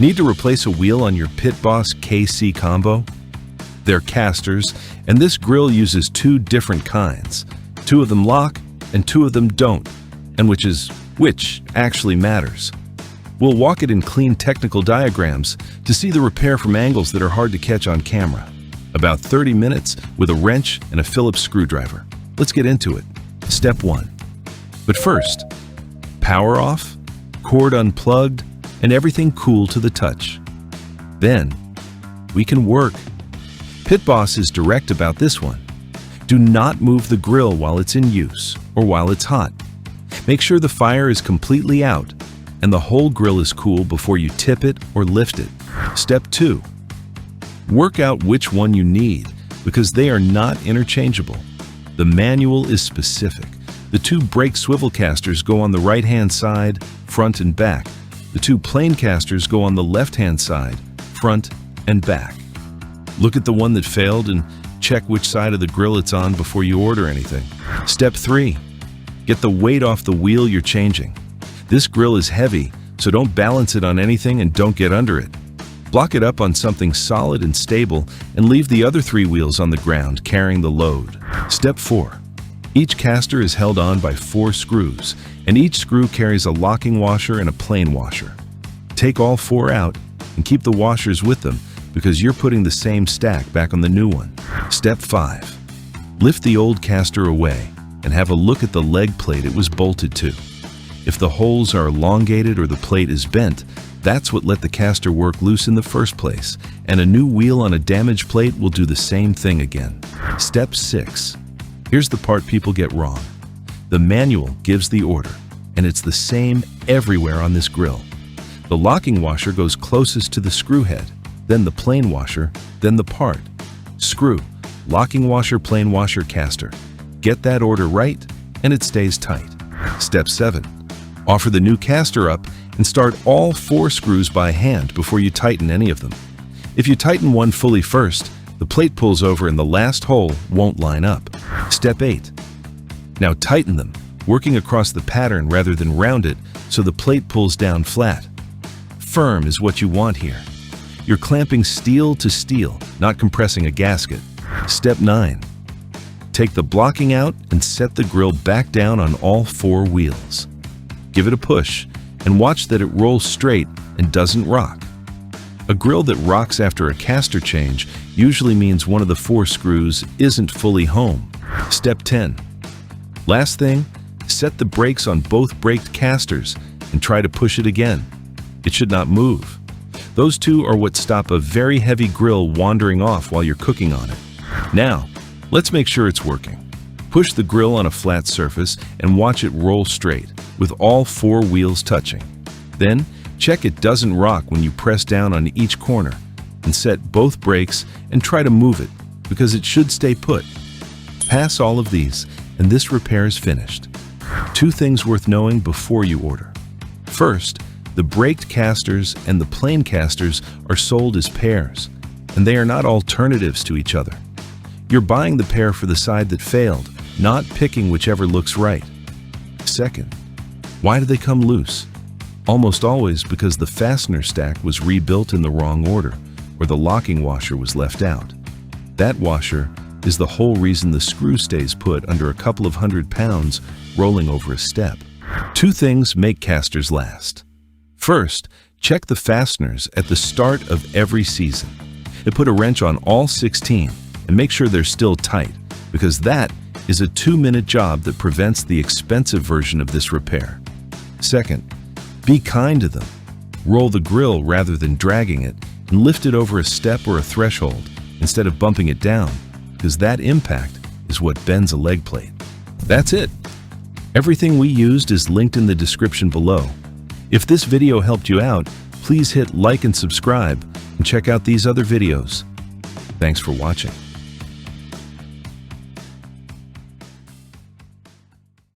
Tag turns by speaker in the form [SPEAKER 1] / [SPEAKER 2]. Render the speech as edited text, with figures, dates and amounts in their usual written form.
[SPEAKER 1] Need to replace a wheel on your Pit Boss KC combo? They're casters, and this grill uses two different kinds. Two of them lock, and two of them don't, and which actually matters. We'll walk it in clean technical diagrams to see the repair from angles that are hard to catch on camera. About 30 minutes with a wrench and a Phillips screwdriver. Let's get into it. Step 1. But first, power off, cord unplugged, and everything cool to the touch. Then, we can work. Pit Boss is direct about this one. Do not move the grill while it's in use or while it's hot. Make sure the fire is completely out and the whole grill is cool before you tip it or lift it. Step 2. Work out which one you need because they are not interchangeable. The manual is specific. The two brake swivel casters go on the right-hand side, front and back. The two plain casters go on the left-hand side, front and back. Look at the one that failed and check which side of the grill it's on before you order anything. Step 3. Get the weight off the wheel you're changing. This grill is heavy, so don't balance it on anything and don't get under it. Block it up on something solid and stable and leave the other 3 wheels on the ground carrying the load. Step 4. Each caster is held on by 4 screws, and each screw carries a locking washer and a plain washer. Take all 4 out and keep the washers with them because you're putting the same stack back on the new one. Step 5. Lift the old caster away and have a look at the leg plate it was bolted to. If the holes are elongated or the plate is bent, that's what let the caster work loose in the first place, and a new wheel on a damaged plate will do the same thing again. Step 6. Here's the part people get wrong. The manual gives the order, and it's the same everywhere on this grill. The locking washer goes closest to the screw head, then the plain washer, then the part. Screw, locking washer, plain washer, caster. Get that order right, and it stays tight. Step 7. Offer the new caster up and start all 4 screws by hand before you tighten any of them. If you tighten one fully first, the plate pulls over and the last hole won't line up. Step 8. Now tighten them, working across the pattern rather than round it so the plate pulls down flat. Firm is what you want here. You're clamping steel to steel, not compressing a gasket. Step 9. Take the blocking out and set the grill back down on all 4 wheels. Give it a push and watch that it rolls straight and doesn't rock. A grill that rocks after a caster change usually means one of the 4 screws isn't fully home. Step 10. Last thing, set the brakes on both braked casters and try to push it again. It should not move. Those 2 are what stop a very heavy grill wandering off while you're cooking on it. Now, let's make sure it's working. Push the grill on a flat surface and watch it roll straight, with all 4 wheels touching. Then, check it doesn't rock when you press down on each corner, and set both brakes and try to move it, because it should stay put. Pass all of these, and this repair is finished. 2 things worth knowing before you order. First, the braked casters and the plain casters are sold as pairs, and they are not alternatives to each other. You're buying the pair for the side that failed, not picking whichever looks right. Second, why do they come loose? Almost always because the fastener stack was rebuilt in the wrong order, or the locking washer was left out. That washer is the whole reason the screw stays put under a couple of 100 pounds rolling over a step. 2 things make casters last. First, check the fasteners at the start of every season. And put a wrench on all 16 and make sure they're still tight, because that is a 2-minute job that prevents the expensive version of this repair. Second, be kind to them. Roll the grill rather than dragging it and lift it over a step or a threshold instead of bumping it down, because that impact is what bends a leg plate. That's it. Everything we used is linked in the description below. If this video helped you out, please hit like and subscribe and check out these other videos. Thanks for watching.